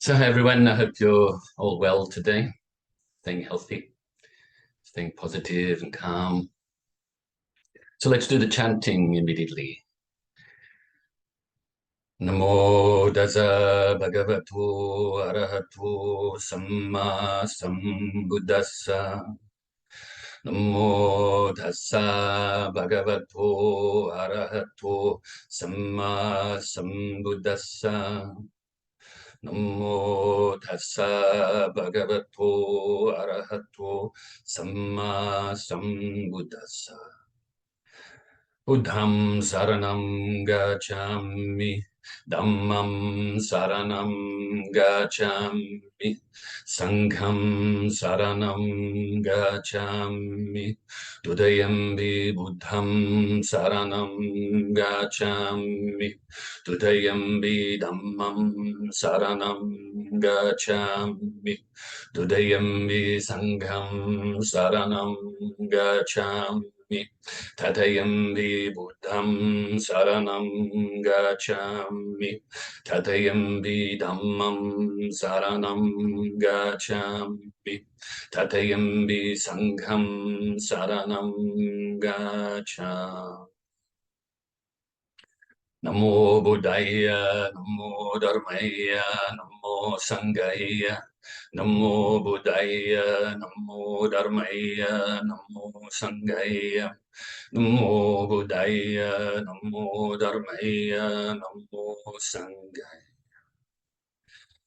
So, hi everyone, I hope you're all well today, staying healthy, staying positive and calm. So, let's do the chanting immediately. Namo Tassa Bhagavato Arahato Samma Sambuddhassa. Namo Tassa Bhagavato Arahato Samma Sambuddhassa. Namo Tassa Bhagavato Arahato Samma Sambuddhassa. Buddham saranam gacchami, Dhammam saranam gacchami, Sangham saranam gacchami, Dutiyampi Buddham saranam gacchami, Dutiyampi Dhammam saranam gacchami, Dutiyampi Sangham saranam gacchami, Tatayampi Buddham saranam gacchami, Tatayampi Dhammam saranam gacchami, Tatayampi Sangham saranam gacchami. Namo Buddhaya, Namo Dharmaya, Namo Sanghaya, Namo Buddhaya, Namo Dharmaya, Namo Sanghaya, Namo Buddhaya, Namo Dharmaya, Namo Sanghaya.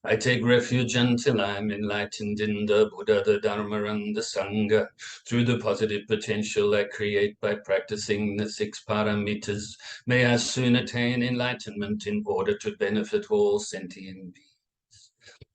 I take refuge until I'm enlightened in the Buddha, the Dharma, and the Sangha. Through the positive potential I create by practicing the 6 paramitas, may I soon attain enlightenment in order to benefit all sentient beings.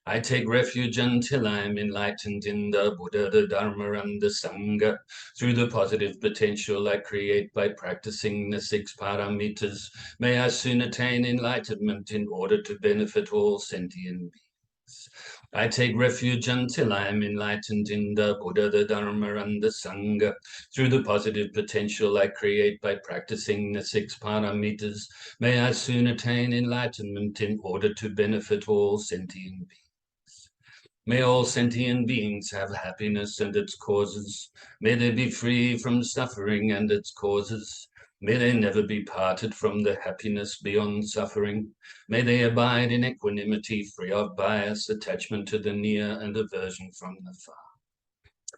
I take refuge until I am enlightened in the Buddha, the Dharma, and the Sangha. Through the positive potential I create by practicing the 6 paramitas, may I soon attain enlightenment in order to benefit all sentient beings. I take refuge until I am enlightened in the Buddha, the Dharma, and the Sangha. Through the positive potential I create by practicing the 6 paramitas, may I soon attain enlightenment in order to benefit all sentient beings. May all sentient beings have happiness and its causes. May they be free from suffering and its causes. May they never be parted from the happiness beyond suffering. May they abide in equanimity, free of bias, attachment to the near, and aversion from the far.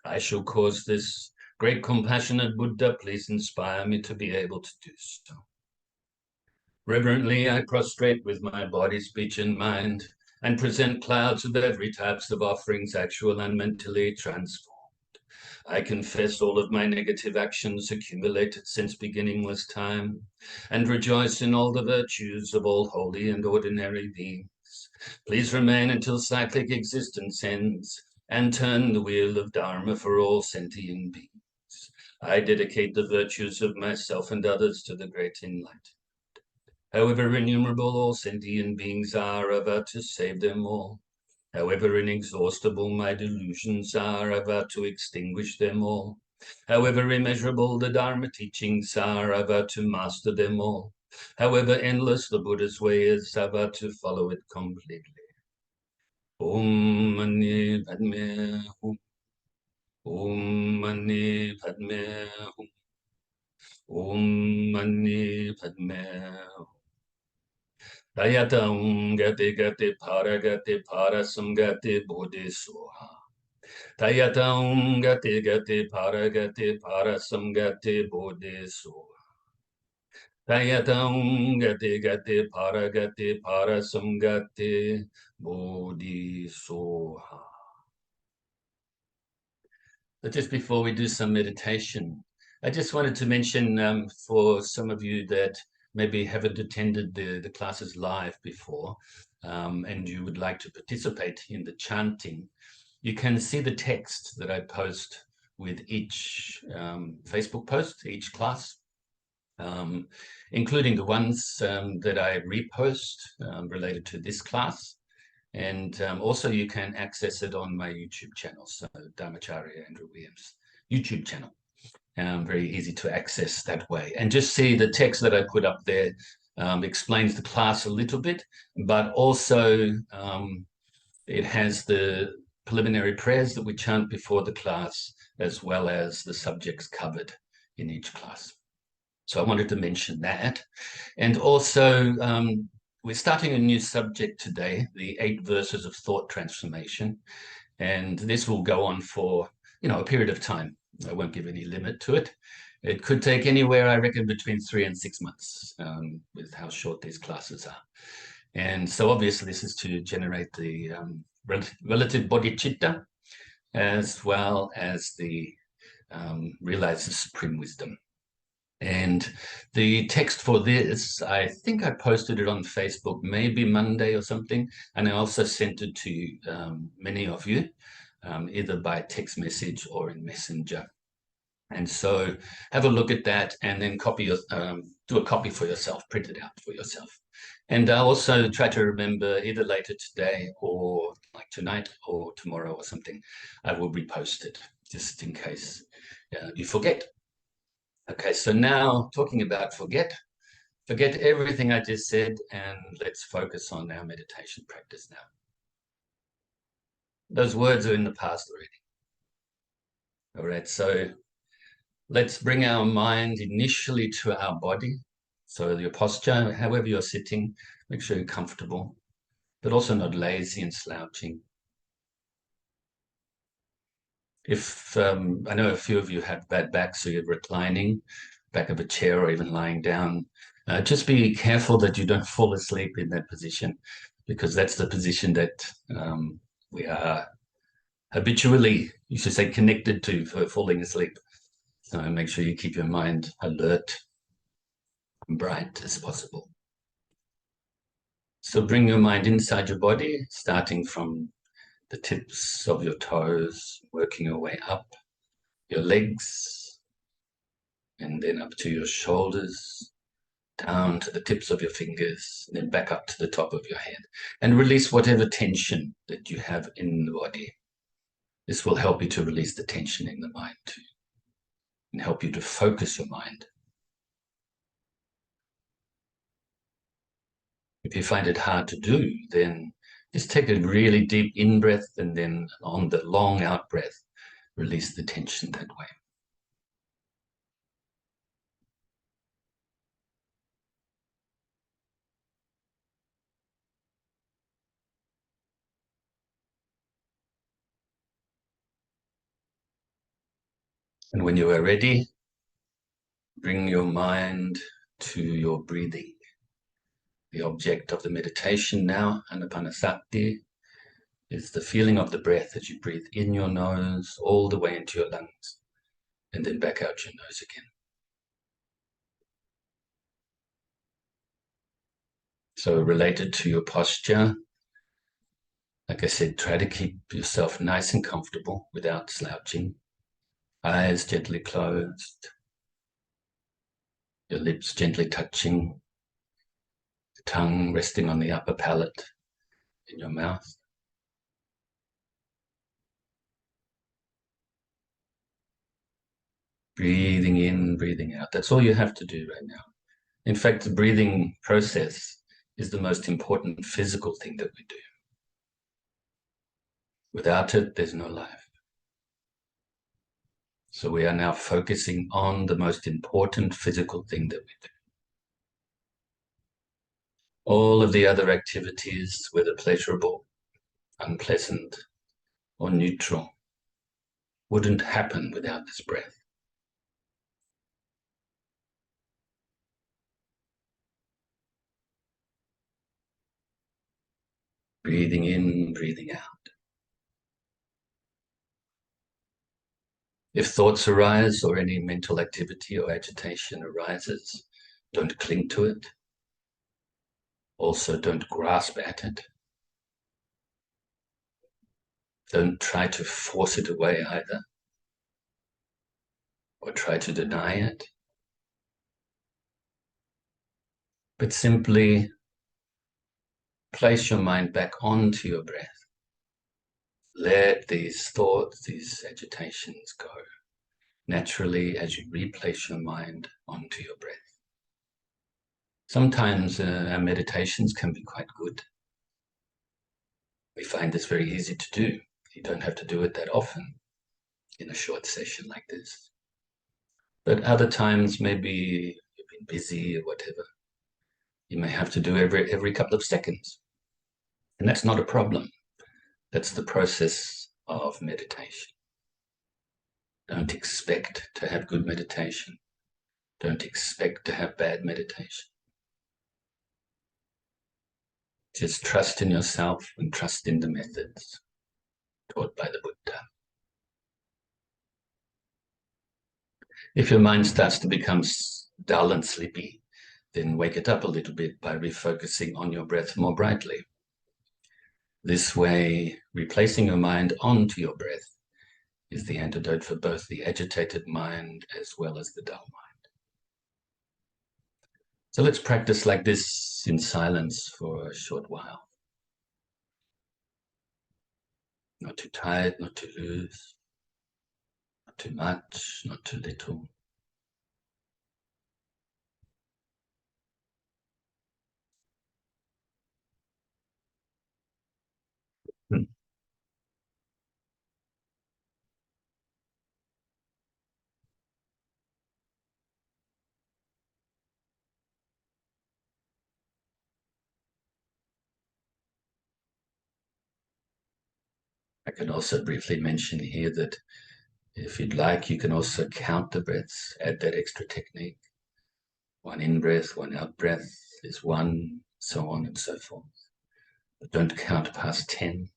I shall cause this. Great compassionate Buddha, please inspire me to be able to do so. Reverently, I prostrate with my body, speech, and mind, and present clouds of every types of offerings, actual and mentally transformed. I confess all of my negative actions accumulated since beginningless time, and rejoice in all the virtues of all holy and ordinary beings. Please remain until cyclic existence ends, and turn the wheel of Dharma for all sentient beings. I dedicate the virtues of myself and others to the great enlightenment. However innumerable all sentient beings are, I vow to save them all. However inexhaustible my delusions are, I vow to extinguish them all. However immeasurable the Dharma teachings are, I vow to master them all. However endless the Buddha's way is, I vow to follow it completely. Om Mani Padme Hum. Om Mani Padme Hum. Om Mani Padme Hum. Tayatam gati gati parasam gati bodhi soha. Tayatam gati gati parasam gati bodhi soha. Tayatam gati gati parasam gati bodhi soha. But just before we do some meditation, I just wanted to mention for some of you that maybe haven't attended the classes live before, and you would like to participate in the chanting, you can see the text that I post with each Facebook post, each class, including the ones that I repost related to this class. And also you can access it on my YouTube channel, so Dharmacharya Andrew Williams YouTube channel. Very easy to access that way. And just see the text that I put up there explains the class a little bit, but also It has the preliminary prayers that we chant before the class, as well as the subjects covered in each class. So I wanted to mention that. And also, we're starting a new subject today, the 8 verses of thought transformation. And this will go on for, a period of time. I won't give any limit to it. It could take anywhere, I reckon, between 3 and 6 months, with how short these classes are. And so obviously this is to generate the relative bodhicitta, as well as the realize the supreme wisdom. And the text for this, I think I posted it on Facebook, maybe Monday or something. And I also sent it to many of you, either by text message or in Messenger. And so have a look at that and then do a copy for yourself, print it out for yourself. And I'll also try to remember either later today or like tonight or tomorrow or something, I will repost it just in case you forget. Okay, so now talking about forget everything I just said and let's focus on our meditation practice now. Those words are in the past already. All right, so let's bring our mind initially to our body. So your posture, however you're sitting, make sure you're comfortable, but also not lazy and slouching. If I know a few of you have bad back, so you're reclining, back of a chair or even lying down, just be careful that you don't fall asleep in that position, because that's the position that we are habitually, you should say, connected to for falling asleep. So make sure you keep your mind alert and bright as possible. So bring your mind inside your body, starting from the tips of your toes, working your way up your legs, and then up to your shoulders, down to the tips of your fingers, and then back up to the top of your head. And release whatever tension that you have in the body. This will help you to release the tension in the mind too, and help you to focus your mind. If you find it hard to do, then just take a really deep in-breath and then on the long out-breath, release the tension that way. And when you are ready, bring your mind to your breathing. The object of the meditation now, anapanasati, is the feeling of the breath as you breathe in your nose all the way into your lungs and then back out your nose again. So related to your posture, like I said, try to keep yourself nice and comfortable without slouching. Eyes gently closed, your lips gently touching, the tongue resting on the upper palate in your mouth. Breathing in, breathing out. That's all you have to do right now. In fact, the breathing process is the most important physical thing that we do. Without it, there's no life. So we are now focusing on the most important physical thing that we do. All of the other activities, whether pleasurable, unpleasant, or neutral, wouldn't happen without this breath. Breathing in, breathing out. If thoughts arise or any mental activity or agitation arises, don't cling to it. Also, don't grasp at it. Don't try to force it away either, or try to deny it. But simply place your mind back onto your breath. Let these thoughts, these agitations go naturally as you replace your mind onto your breath. Sometimes our meditations can be quite good. We find this very easy to do. You don't have to do it that often in a short session like this. But other times, maybe you've been busy or whatever, you may have to do every couple of seconds. And that's not a problem. That's the process of meditation. Don't expect to have good meditation. Don't expect to have bad meditation. Just trust in yourself and trust in the methods taught by the Buddha. If your mind starts to become dull and sleepy, then wake it up a little bit by refocusing on your breath more brightly. This way, replacing your mind onto your breath is the antidote for both the agitated mind as well as the dull mind. So let's practice like this in silence for a short while. Not too tired, not too loose, not too much, not too little. I can also briefly mention here that if you'd like, you can also count the breaths, add that extra technique. One in-breath, one out-breath is one, so on and so forth. But don't count past 10.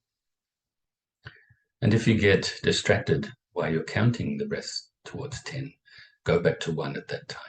And if you get distracted while you're counting the breaths towards 10, go back to 1 at that time.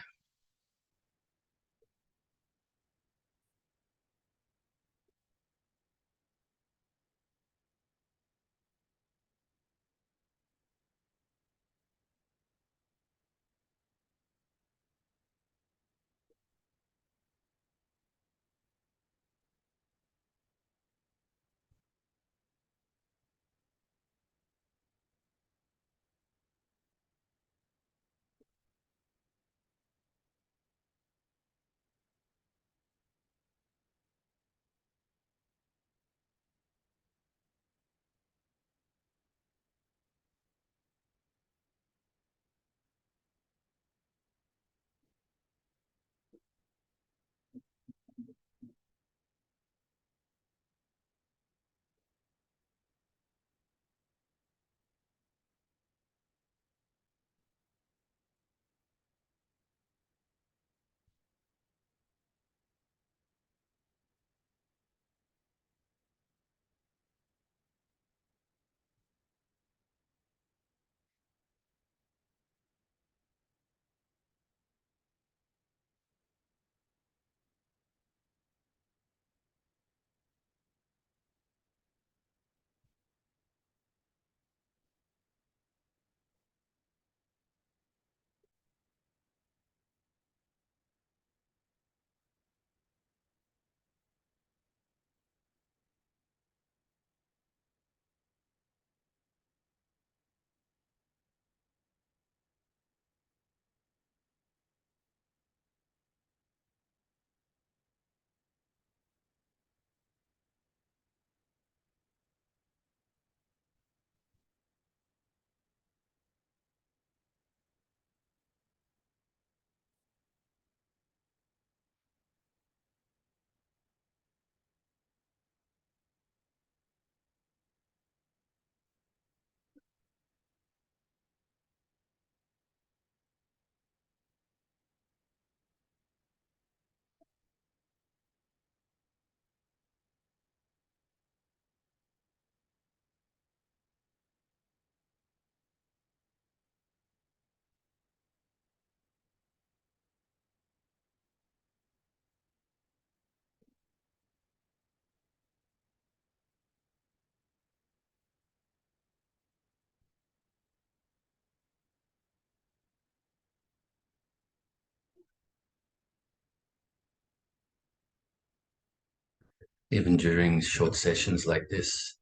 Even during short sessions like this,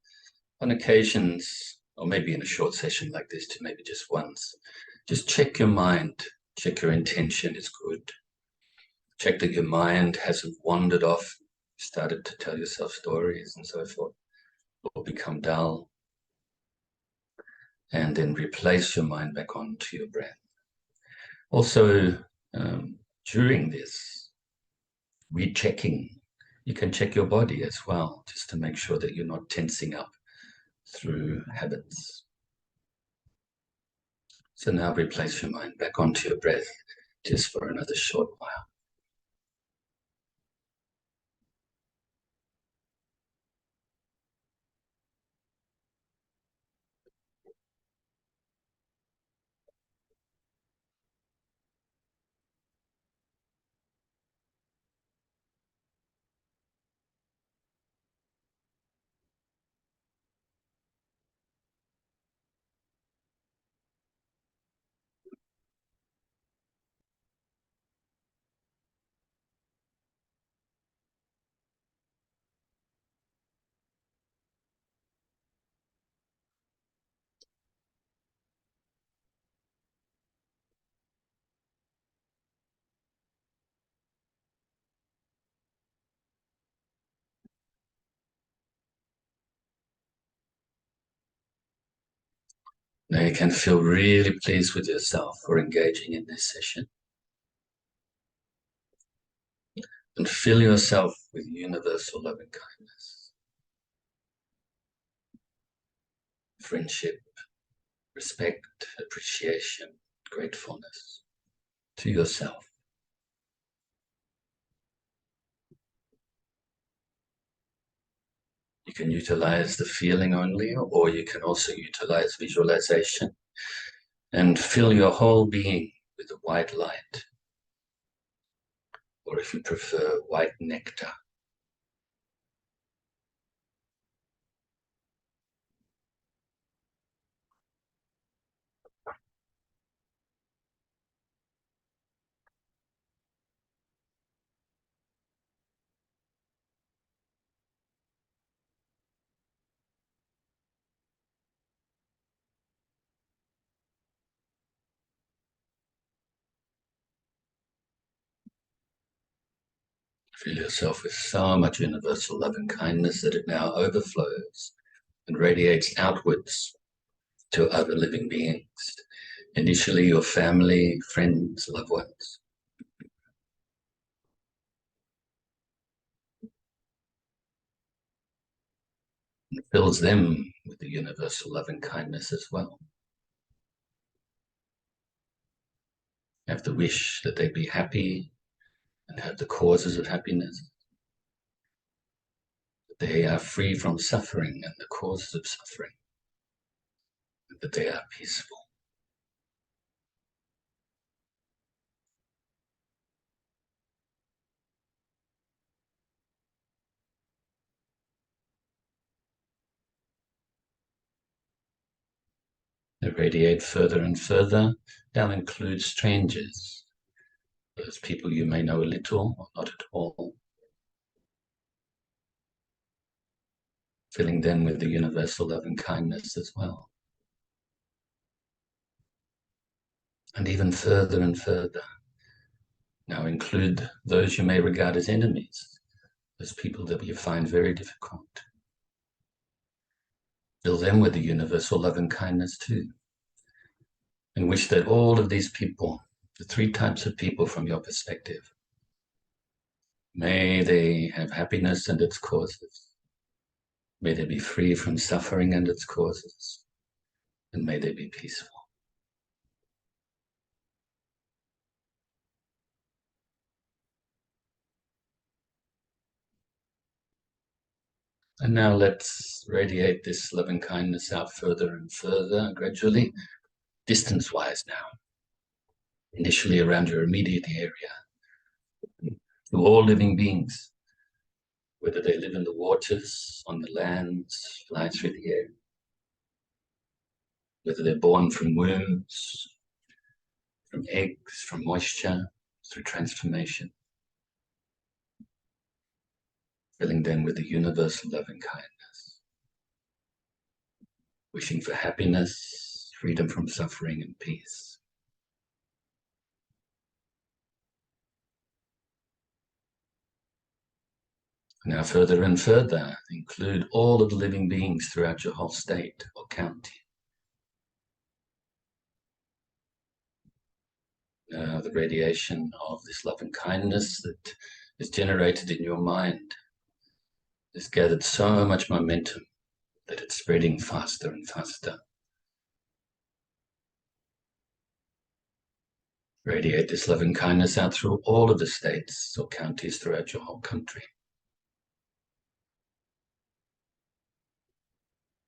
on occasions, or maybe in a short session like this too, maybe just once, just check your mind, check your intention is good. Check that your mind hasn't wandered off, started to tell yourself stories and so forth. or become dull, and then replace your mind back onto your breath. Also, during this rechecking, you can check your body as well, just to make sure that you're not tensing up through habits. So now replace your mind back onto your breath just for another short while. Now you can feel really pleased with yourself for engaging in this session. And fill yourself with universal loving kindness, friendship, respect, appreciation, gratefulness to yourself. You can utilize the feeling only, or you can also utilize visualization and fill your whole being with the white light, or if you prefer, white nectar. Fill yourself with so much universal love and kindness that it now overflows and radiates outwards to other living beings. Initially, your family, friends, loved ones. And fills them with the universal love and kindness as well. Have the wish that they be happy and have the causes of happiness. That they are free from suffering and the causes of suffering. And that they are peaceful. They radiate further and further. Now include strangers. Those people you may know a little or not at all. Filling them with the universal love and kindness as well. And even further and further. Now include those you may regard as enemies, those people that you find very difficult. Fill them with the universal love and kindness too. And wish that all of these people, the three types of people from your perspective, may they have happiness and its causes. May they be free from suffering and its causes. And may they be peaceful. And now let's radiate this loving kindness out further and further, gradually, distance-wise now. Initially around your immediate area, to all living beings, whether they live in the waters, on the lands, fly through the air, whether they're born from wombs, from eggs, from moisture, through transformation, filling them with the universal loving kindness, wishing for happiness, freedom from suffering, and peace. Now further and further, include all of the living beings throughout your whole state or county. Now the radiation of this love and kindness that is generated in your mind has gathered so much momentum that it's spreading faster and faster. Radiate this love and kindness out through all of the states or counties throughout your whole country.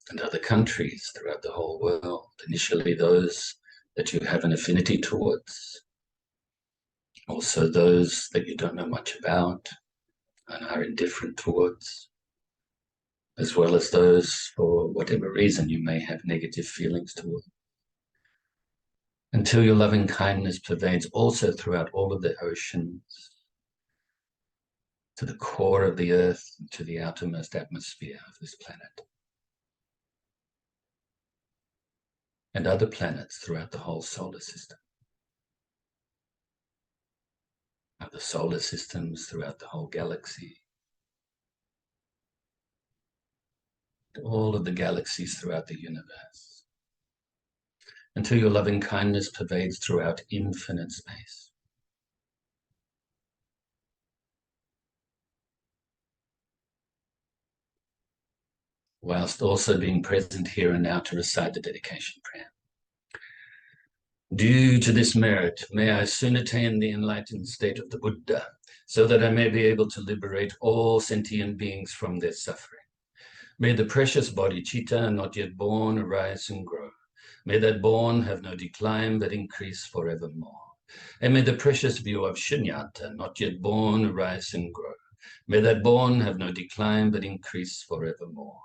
And other countries throughout the whole world, initially those that you have an affinity towards, also those that you don't know much about and are indifferent towards, as well as those for whatever reason you may have negative feelings towards. Until your loving kindness pervades also throughout all of the oceans, to the core of the earth, and to the outermost atmosphere of this planet. And other planets throughout the whole solar system. Other solar systems throughout the whole galaxy. All of the galaxies throughout the universe. Until your loving kindness pervades throughout infinite space. Whilst also being present here and now to recite the dedication prayer. Due to this merit, may I soon attain the enlightened state of the Buddha, so that I may be able to liberate all sentient beings from their suffering. May the precious bodhicitta not yet born arise and grow. May that born have no decline but increase forevermore. And may the precious view of shunyata not yet born arise and grow. May that born have no decline but increase forevermore.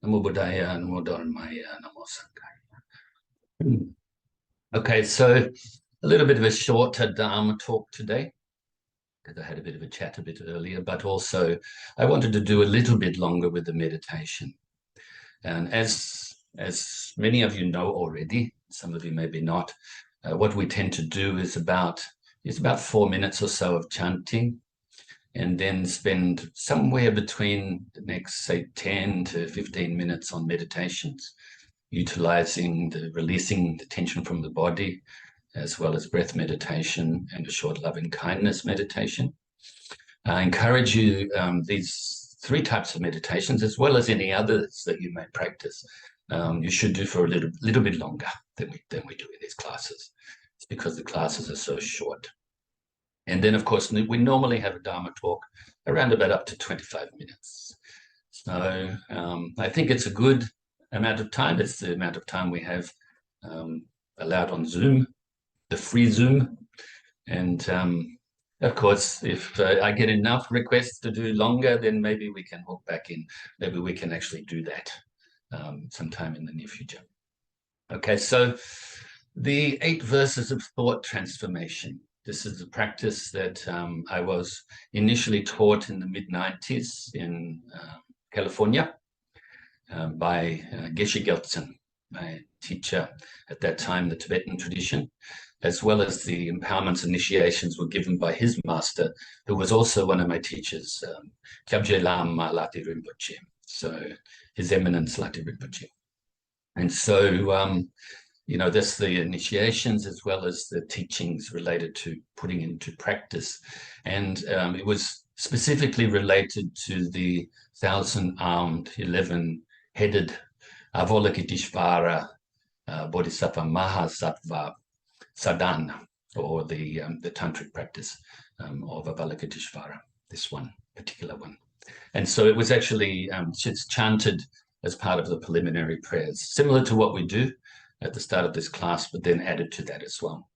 Namo Buddhaya, Namo Dharmaya, Namo Sanghaya. Okay, so a little bit of a shorter Dharma talk today, because I had a bit of a chat a bit earlier, but also I wanted to do a little bit longer with the meditation. And as many of you know already, some of you maybe not, what we tend to do is about 4 minutes or so of chanting, and then spend somewhere between the next, say, 10 to 15 minutes on meditations, utilizing releasing the tension from the body, as well as breath meditation and a short loving kindness meditation. I encourage you these 3 types of meditations, as well as any others that you may practice. You should do for a little bit longer than we do in these classes. It's because the classes are so short. And then, of course, we normally have a Dharma talk around about up to 25 minutes. So I think it's a good amount of time. It's the amount of time we have allowed on Zoom, the free Zoom. And of course, if I get enough requests to do longer, then maybe we can hook back in. Maybe we can actually do that sometime in the near future. Okay, so the 8 verses of thought transformation. This is a practice that I was initially taught in the mid-90s in California by Geshe Gelsen, my teacher at that time, the Tibetan tradition, as well as the empowerments initiations were given by his master, who was also one of my teachers, Kyabje Lama Lati Rinpoche, so His Eminence Lati Rinpoche. And so, you know, that's the initiations as well as the teachings related to putting into practice. And it was specifically related to the 1,000-armed, 11-headed Avalokiteshvara Bodhisattva Mahasattva Sadhana, or the tantric practice of Avalokiteshvara, this one, particular one. And so it was actually it's chanted as part of the preliminary prayers, similar to what we do at the start of this class, but then added to that as well.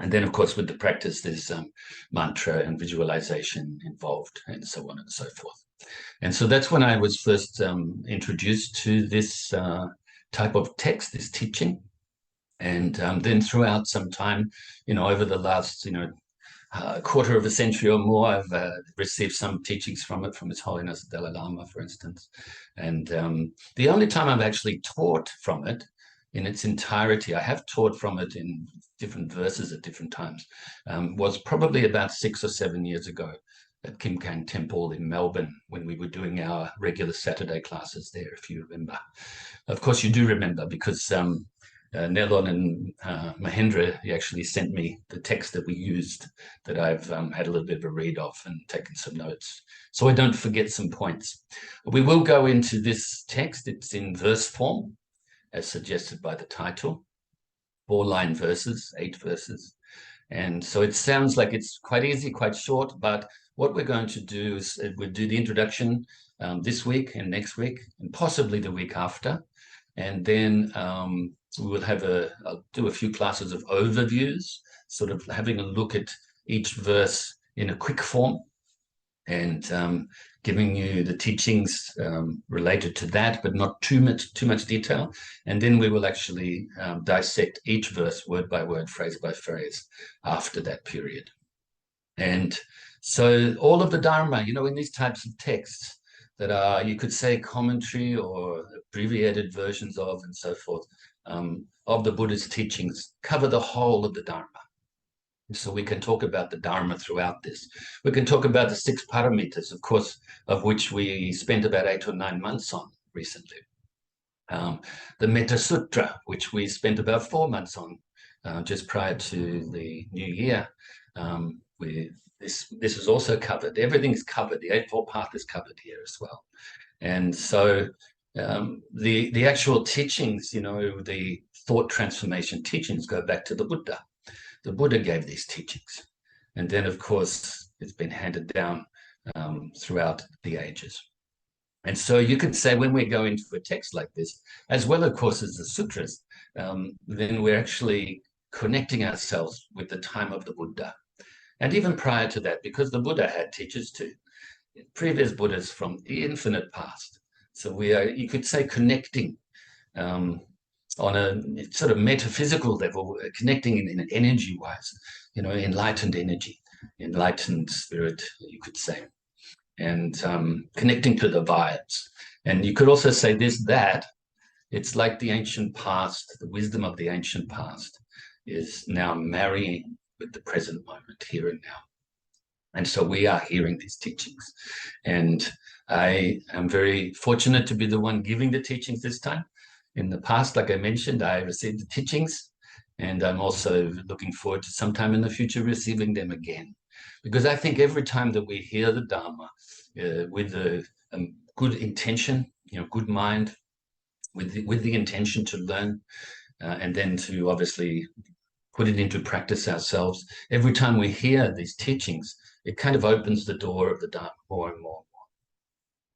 And then, of course, with the practice, there's mantra and visualization involved, and so on and so forth. And so that's when I was first introduced to this type of text, this teaching. And then throughout some time, you know, over the last, quarter of a century or more, I've received some teachings from it, from His Holiness Dalai Lama, for instance. And the only time I've actually taught from it in its entirety, I have taught from it in different verses at different times, was probably about 6 or 7 years ago at Kim Kang Temple in Melbourne when we were doing our regular Saturday classes there, if you remember. Of course, you do remember, because Nelon and Mahendra, he actually sent me the text that we used, that I've had a little bit of a read of and taken some notes, so I don't forget some points. We will go into this text. It's in verse form, as suggested by the title. 4-line verses, 8 verses. And so it sounds like it's quite easy, quite short, but what we're going to do is we'll do the introduction this week and next week, and possibly the week after. And then we will have I'll do a few classes of overviews, sort of having a look at each verse in a quick form, and giving you the teachings related to that, but not too much detail. And then we will actually dissect each verse word by word, phrase by phrase after that period. And so all of the Dharma, in these types of texts that are, you could say, commentary or abbreviated versions of, and so forth, of the Buddha's teachings, cover the whole of the Dharma. So we can talk about the Dharma throughout this. We can talk about the 6 paramitas, of course, of which we spent about 8 or 9 months on recently. The Metta Sutra, which we spent about 4 months on just prior to the new year. This is also covered. Everything is covered. The Eightfold Path is covered here as well. And so the actual teachings, the thought transformation teachings, go back to the Buddha. The Buddha gave these teachings. And then, of course, it's been handed down throughout the ages. And so you could say, when we go into a text like this, as well, of course, as the sutras, then we're actually connecting ourselves with the time of the Buddha. And even prior to that, because the Buddha had teachers too, previous Buddhas from the infinite past. So we are, you could say, connecting on a sort of metaphysical level, connecting in energy-wise, enlightened energy, enlightened spirit, you could say, and connecting to the vibes. And you could also say that it's like the ancient past, the wisdom of the ancient past is now marrying with the present moment, here and now. And so we are hearing these teachings. And I am very fortunate to be the one giving the teachings this time. In the past, like I mentioned, I received the teachings, and I'm also looking forward to sometime in the future receiving them again. Because I think every time that we hear the Dharma with a good intention, good mind, with the intention to learn, and then to obviously put it into practice ourselves, every time we hear these teachings, it kind of opens the door of the Dharma more and more.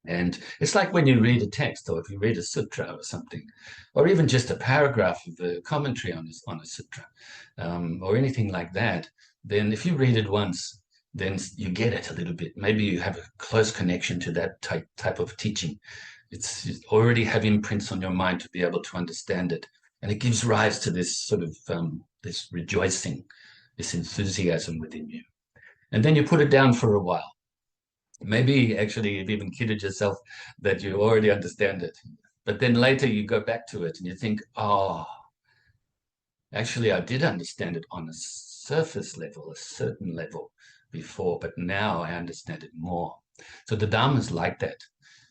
And it's like when you read a text, or if you read a sutra or something, or even just a paragraph of a commentary on a sutra, or anything like that, then if you read it once, then you get it a little bit. Maybe you have a close connection to that type of teaching. You already have imprints on your mind to be able to understand it. And it gives rise to this sort of this rejoicing, this enthusiasm within you. And then you put it down for a while. Maybe actually you've even kidded yourself that you already understand it. But then later you go back to it and you think, oh, actually I did understand it on a surface level, a certain level before, but now I understand it more. So the Dharma is like that.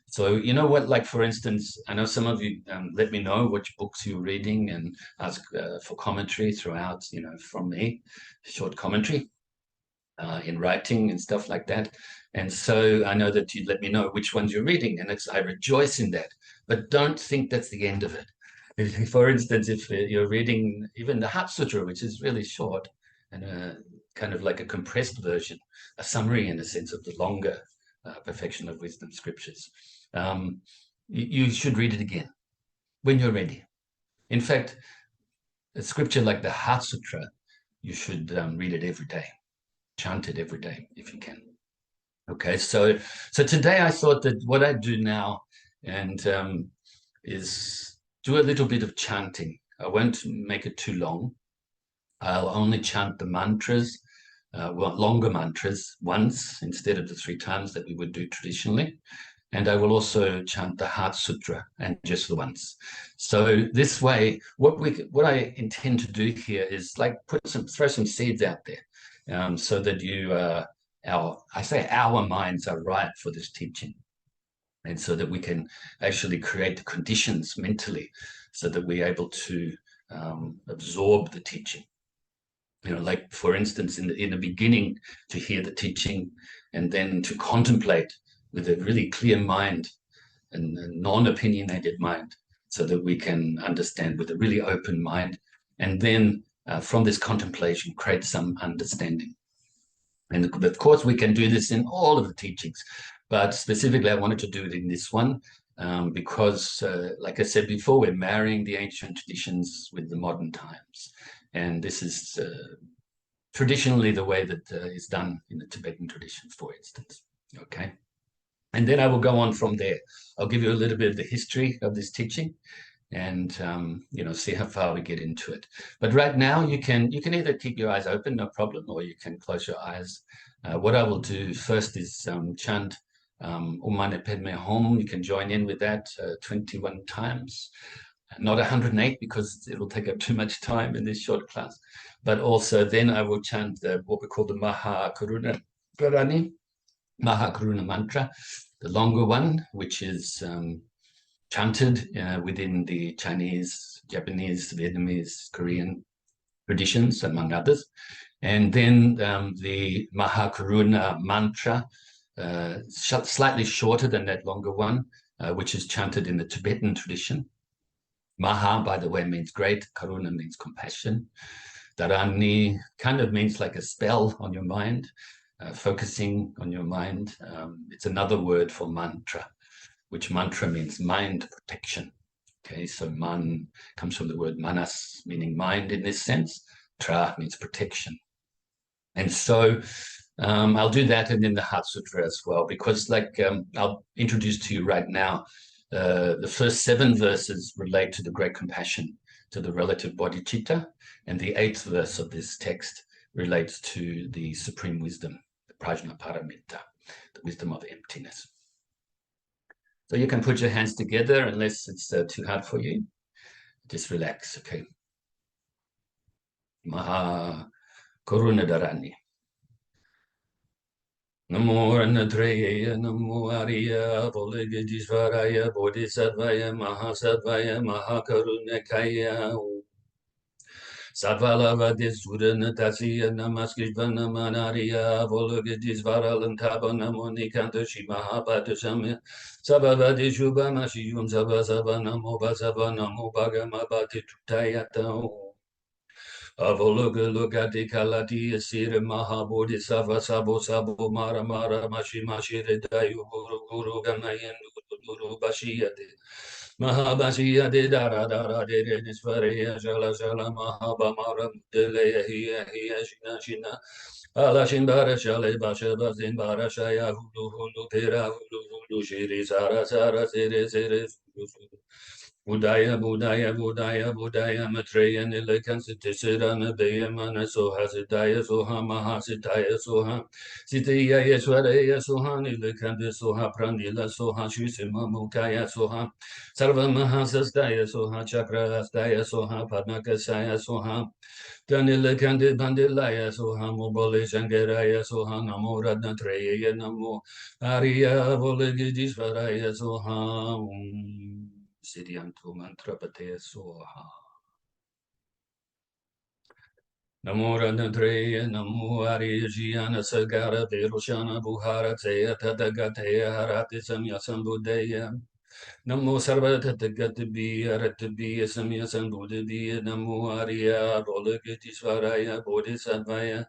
So you know what, like for instance, I know some of you let me know which books you're reading and ask for commentary throughout, from me, short commentary. In writing and stuff like that. And so I know that you let me know which ones you're reading, and I rejoice in that. But don't think that's the end of it. For instance, if you're reading even the Heart Sutra, which is really short and kind of like a compressed version, a summary in a sense of the longer Perfection of Wisdom scriptures, you should read it again when you're ready. In fact, a scripture like the Heart Sutra, you should read it every day. Chant it every day if you can. Okay, so today I thought that what I'd do now is do a little bit of chanting. I won't make it too long. I'll only chant the mantras, longer mantras, once instead of the 3 times that we would do traditionally. And I will also chant the Heart Sutra, and just the once. So this way, what I intend to do here is like throw some seeds out there. So that you I say our minds are ripe for this teaching, and so that we can actually create the conditions mentally so that we're able to absorb the teaching. Like for instance, in the beginning, to hear the teaching and then to contemplate with a really clear mind and a non-opinionated mind, so that we can understand with a really open mind, and then from this contemplation create some understanding. And of course, we can do this in all of the teachings, but specifically, I wanted to do it in this one because, like I said before, we're marrying the ancient traditions with the modern times. And this is traditionally the way that is done in the Tibetan traditions, for instance. Okay. And then I will go on from there. I'll give you a little bit of the history of this teaching, and see how far we get into it. But right now, you can either keep your eyes open, no problem, or you can close your eyes. What I will do first is chant Om Mani Padme Hum. You can join in with that 21 times. Not 108 because it'll take up too much time in this short class. But also then I will chant what we call the Maha Karuna Parani, Maha Karuna Mantra, the longer one, which is chanted within the Chinese, Japanese, Vietnamese, Korean traditions, among others. And then the Maha Karuna Mantra, slightly shorter than that longer one, which is chanted in the Tibetan tradition. Maha, by the way, means great. Karuna means compassion. Dharani kind of means like a spell on your mind, focusing on your mind. It's another word for mantra, which mantra means mind protection. Okay, so man comes from the word manas, meaning mind in this sense. Tra means protection. And so I'll do that, and then the Heart Sutra as well, because I'll introduce to you right now, the first 7 verses relate to the great compassion, to the relative bodhicitta, and the 8th verse of this text relates to the supreme wisdom, the prajnaparamita, the wisdom of emptiness. So you can put your hands together unless it's too hard for you. Just relax, okay? Maha Karuna Dharani. Namo Ranatreya, Namo Arya, Volagajisvaraya, Bodhisattvaya, Mahasattvaya, Mahakarunakaya. Satvalavadi Sudana Tasiya, Namaskivana Manariya, Volagajisvara Lantaba, Namo Nikanta Shimahabata Samya, Sabavadi Shubhamashiyum, Sabasava, Namo Basava, Namo Bhagamabati Tutayata. Avalokati kalati asira mahabodhi sava sabo sabo mara mara mashi mashire dayu guru guru gamayan guru bashiyate mahabashiyate dara dara dere nisvareya jala jala mahaba mara mudeleya hiya hiya shina shina ala shimbara shale basha bazin bara shaya hulu hulu pera hulu hulu shiri sara sara sere sere Buddhaya, Buddhaya, Buddhaya, Buddhaya, Maitreya, Nilakansa, Tisarana, Bayamana, Soha, Siddhaya, Soha, Maha, Siddhaya, Soha, Siddhaya, Yeswaraya, Soha, Nilakanta, Soha, Pranila, Soha, Shusima, Mukaya, Soha, Sarva Maha, Sastaya, Soha, Chakra, Astaya, Soha, Padmakasaya, Soha, Danilakanta, Bandilaya, Soha, Mobole, Shankaraya, Soha, Namo, Radnatraya, Namo, Arya, Volagidisvaraya, Soha, Siddhyanto mantra pateya soha. Namo Ranatreya, Namo Arya Jiyana Sagara, Veroshana Buhara, Teya Tadagateya, Harati Samya Sambuddhaya. Namo Sarva Tatagatabi, Aratabi, Samya Sambuddhabi, Namo Arya, Volagatisvaraya, Bodhisattvaya,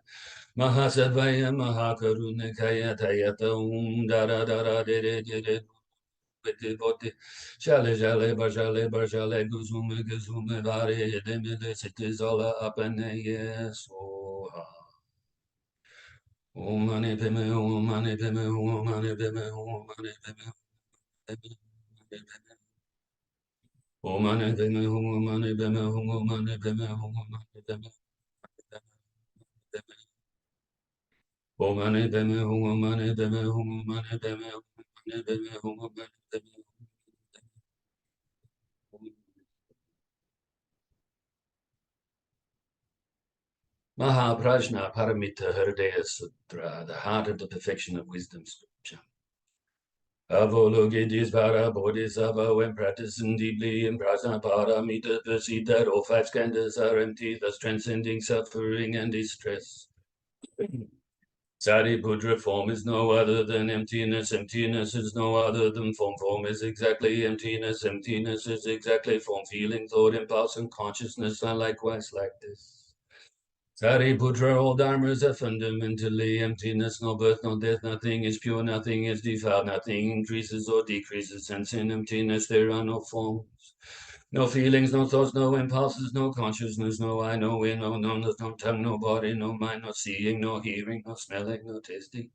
Mahasattvaya, Mahakarunakaya, Tayata Dara Dara Dere Dere. Shale jale barjale barjale guzume guzume vare yedemile sitizola apane yesoha. Om mani peme om mani peme om mani peme om mani peme om mani peme om mani peme om mani peme om mani peme om mani peme om mani peme om mani peme om mani peme om mani peme. Mahaprajna Paramita Hridaya Sutra, the heart of the perfection of wisdom scripture. Avalokitesvara Bodhisattva, when practicing deeply in Prajna Paramita, perceive that all five skandhas are empty, thus transcending suffering and distress. Saripudra, form is no other than emptiness. Emptiness is no other than form. Form is exactly emptiness. Emptiness is exactly form. Feeling, thought, impulse, and consciousness are likewise like this. Saripudra, all dharmas are fundamentally emptiness. No birth, no death, nothing is pure, nothing is defiled, nothing increases or decreases. Since in emptiness there are no forms. No feelings, no thoughts, no impulses, no consciousness, no I, no we, no numbness, no tongue, no body, no mind, no seeing, no hearing, no smelling, no tasting,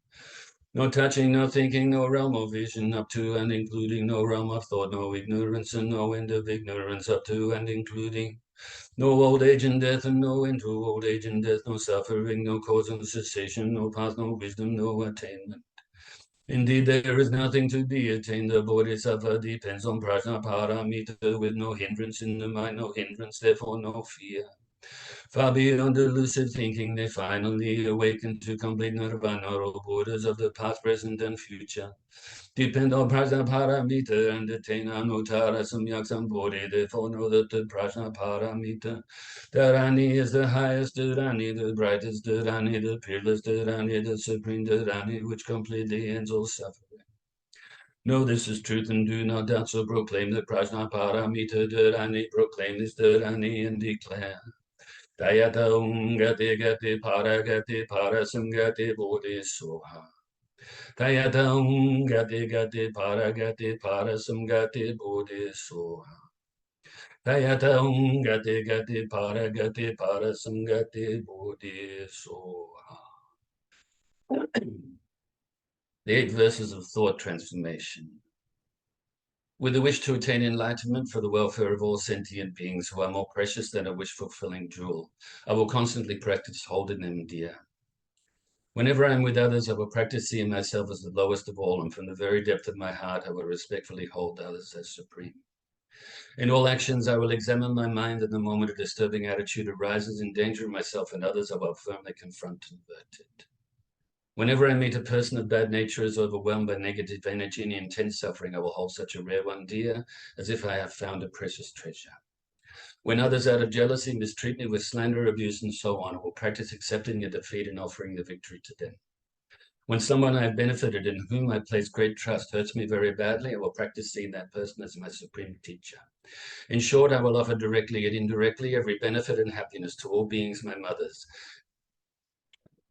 no touching, no thinking, no realm of vision, up to and including no realm of thought, no ignorance and no end of ignorance, up to and including no old age and death and no end to old age and death, no suffering, no cause and cessation, no path, no wisdom, no attainment. Indeed, there is nothing to be attained. The Bodhisattva depends on prajna paramita with no hindrance in the mind, no hindrance, therefore no fear. Far beyond elusive thinking, they finally awaken to complete nirvana, or Buddhas of the past, present, and future. Depend on prajna paramita and attain anuttara samyak sambodhi. Therefore know that the prajna paramita Dharani is the highest Dharani, the brightest Dharani, the peerless Dharani, the supreme Dharani, which completely ends all suffering. Know this is truth and do not doubt, so proclaim the prajna paramita Dharani, proclaim this Dharani and declare. Dayata gati gati parasangati bodhi soha. Dayata gati parasangati bodhi soha. Dayata gati parasangati bodhi soha. The 8 verses of thought transformation. With the wish to attain enlightenment for the welfare of all sentient beings who are more precious than a wish-fulfilling jewel, I will constantly practice holding them dear. Whenever I am with others, I will practice seeing myself as the lowest of all, and from the very depth of my heart, I will respectfully hold others as supreme. In all actions, I will examine my mind, and the moment a disturbing attitude arises in danger of myself and others, I will firmly confront and avert it. Whenever I meet a person of bad nature is overwhelmed by negative energy and intense suffering, I will hold such a rare one dear as if I have found a precious treasure. When others out of jealousy mistreat me with slander, abuse, and so on, I will practice accepting their defeat and offering the victory to them. When someone I have benefited in whom I place great trust hurts me very badly, I will practice seeing that person as my supreme teacher. In short, I will offer directly and indirectly every benefit and happiness to all beings my mothers.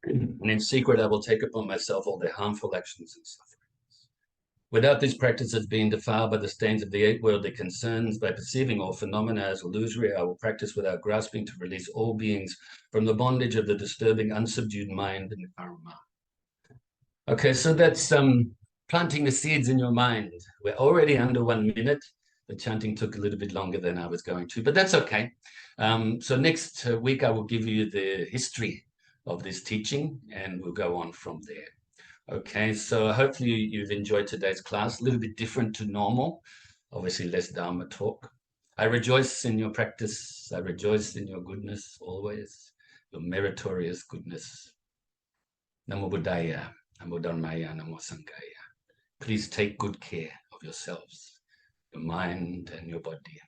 And in secret, I will take upon myself all their harmful actions and sufferings. Without these practices being defiled by the stains of the 8 worldly concerns, by perceiving all phenomena as illusory, I will practice without grasping to release all beings from the bondage of the disturbing, unsubdued mind and karma. Okay, so that's planting the seeds in your mind. We're already under 1 minute. The chanting took a little bit longer than I was going to, but that's okay. So next week, I will give you the history of this teaching, and we'll go on from there. Okay, so hopefully you've enjoyed today's class, a little bit different to normal, obviously less Dharma talk. I rejoice in your practice. I rejoice in your goodness always, your meritorious goodness. Namo Buddhaya, Namo Dharmaya, Namo Sanghaya. Please take good care of yourselves, your mind and your body.